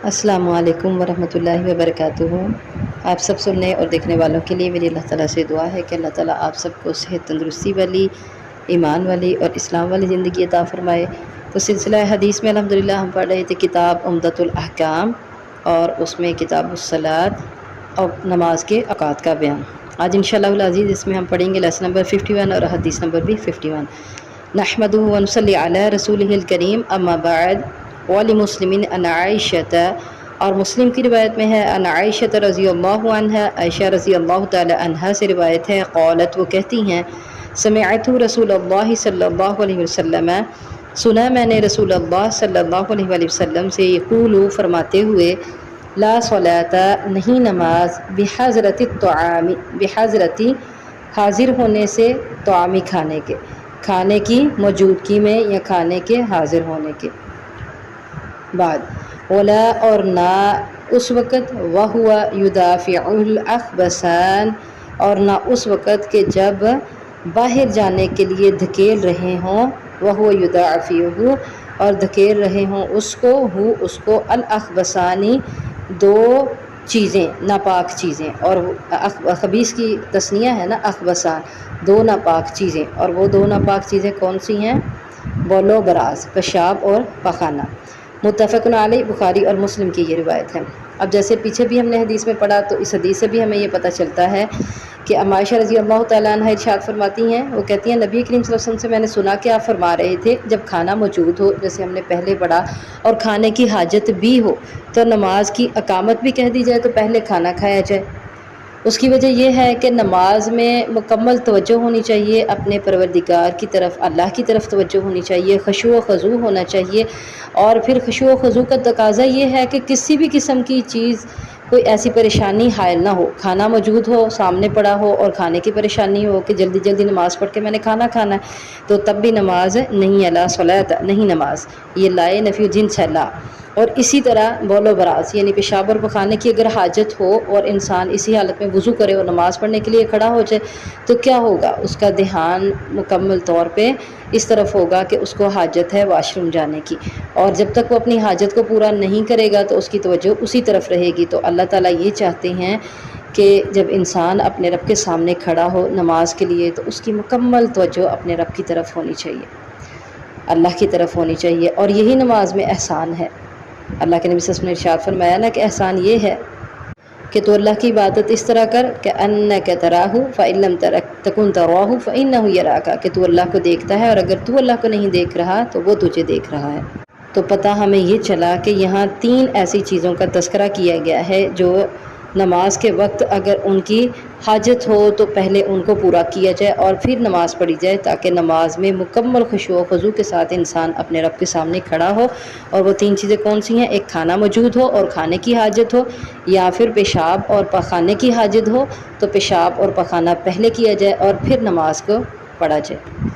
السلام علیکم ورحمۃ اللہ وبرکاتہ۔ آپ سب سننے اور دیکھنے والوں کے لیے میری اللہ تعالیٰ سے دعا ہے کہ اللہ تعالیٰ آپ سب کو صحت تندرستی والی، ایمان والی اور اسلام والی زندگی عطا فرمائے۔ تو سلسلہ حدیث میں الحمدللہ ہم پڑھ رہے تھے کتاب عمدۃ الاحکام، اور اس میں کتاب الصلاۃ اور نماز کے اوقات کا بیان۔ آج انشاءاللہ العزیز اس میں ہم پڑھیں گے لیسن نمبر 51 اور حدیث نمبر بھی 51۔ نحمدہ ونصلی علی رسولہ الکریم، اما بعد، ولمسلم ان عائشہ، اور مسلم کی روایت میں ہے ان عائشہ رضی اللہ عنہ، عائشہ رضی اللہ تعالی عنہ سے روایت ہے، قالت، وہ کہتی ہیں، سمعت رسول اللہ صلی اللہ علیہ وسلم، سنا میں نے رسول اللہ صلی اللہ علیہ وآلہ وسلم سے، یقول، فرماتے ہوئے، لا صلاۃ، نہیں نماز، بحضرت الطعام، بحضرت حاضر ہونے سے، طعام کھانے کے، کھانے کی موجودگی میں یا کھانے کے حاضر ہونے کے بعد، ولا، اور نہ اس وقت، وہو یدافع الاخبثان، اور نہ اس وقت کہ جب باہر جانے کے لیے دھکیل رہے ہوں، وہو یدافعہ، اور دھکیل رہے ہوں اس کو، اس کو، الاخبثانی، دو چیزیں، ناپاک چیزیں، اور خبیث کی تثنیہ ہے نا، اخبثان، دو ناپاک چیزیں، اور وہ دو ناپاک چیزیں کون سی ہیں؟ بول و براز، پیشاب اور پخانہ۔ متفق علیہ، بخاری اور مسلم کی یہ روایت ہے۔ اب جیسے پیچھے بھی ہم نے حدیث میں پڑھا، تو اس حدیث سے بھی ہمیں یہ پتہ چلتا ہے کہ عائشہ رضی اللہ تعالیٰ عنہ ارشاد فرماتی ہیں، وہ کہتی ہیں، نبی کریم صلی اللہ علیہ وسلم سے میں نے سنا کہ آپ فرما رہے تھے، جب کھانا موجود ہو، جیسے ہم نے پہلے پڑھا، اور کھانے کی حاجت بھی ہو، تو نماز کی اقامت بھی کہہ دی جائے تو پہلے کھانا کھایا جائے۔ اس کی وجہ یہ ہے کہ نماز میں مکمل توجہ ہونی چاہیے اپنے پروردگار کی طرف، اللہ کی طرف توجہ ہونی چاہیے، خشوع و خضوع ہونا چاہیے، اور پھر خشوع و خضوع کا تقاضا یہ ہے کہ کسی بھی قسم کی چیز، کوئی ایسی پریشانی حائل نہ ہو، کھانا موجود ہو، سامنے پڑا ہو، اور کھانے کی پریشانی ہو کہ جلدی جلدی نماز پڑھ کے میں نے کھانا کھانا ہے، تو تب بھی نماز نہیں ہے، لا صلاۃ، نہیں نماز، یہ لائے نفی جنس ہے لا۔ اور اسی طرح بول و براز، یعنی پیشاب اور پخانے کی اگر حاجت ہو اور انسان اسی حالت میں وضو کرے اور نماز پڑھنے کے لیے کھڑا ہو جائے، تو کیا ہوگا؟ اس کا دھیان مکمل طور پہ اس طرف ہوگا کہ اس کو حاجت ہے واش روم جانے کی، اور جب تک وہ اپنی حاجت کو پورا نہیں کرے گا تو اس کی توجہ اسی طرف رہے گی۔ تو اللہ تعالیٰ یہ چاہتے ہیں کہ جب انسان اپنے رب کے سامنے کھڑا ہو نماز کے لیے، تو اس کی مکمل توجہ اپنے رب کی طرف ہونی چاہیے، اللہ کی طرف ہونی چاہیے، اور یہی نماز میں احسان ہے۔ اللہ کے نبی صلی اللہ علیہ وسلم نے ارشاد فرمایا نا کہ احسان یہ ہے کہ تو اللہ کی عبادت اس طرح کر کہ انک تراہ فإن لم تکن تراہ فإنہ یراک، کہ تو اللہ کو دیکھتا ہے، اور اگر تو اللہ کو نہیں دیکھ رہا تو وہ تجھے دیکھ رہا ہے۔ تو پتہ ہمیں یہ چلا کہ یہاں تین ایسی چیزوں کا تذکرہ کیا گیا ہے جو نماز کے وقت اگر ان کی حاجت ہو تو پہلے ان کو پورا کیا جائے اور پھر نماز پڑھی جائے، تاکہ نماز میں مکمل خشوع و خضوع کے ساتھ انسان اپنے رب کے سامنے کھڑا ہو۔ اور وہ تین چیزیں کون سی ہیں؟ ایک کھانا موجود ہو اور کھانے کی حاجت ہو، یا پھر پیشاب اور پخانے کی حاجت ہو، تو پیشاب اور پخانہ پہلے کیا جائے اور پھر نماز کو پڑھا جائے۔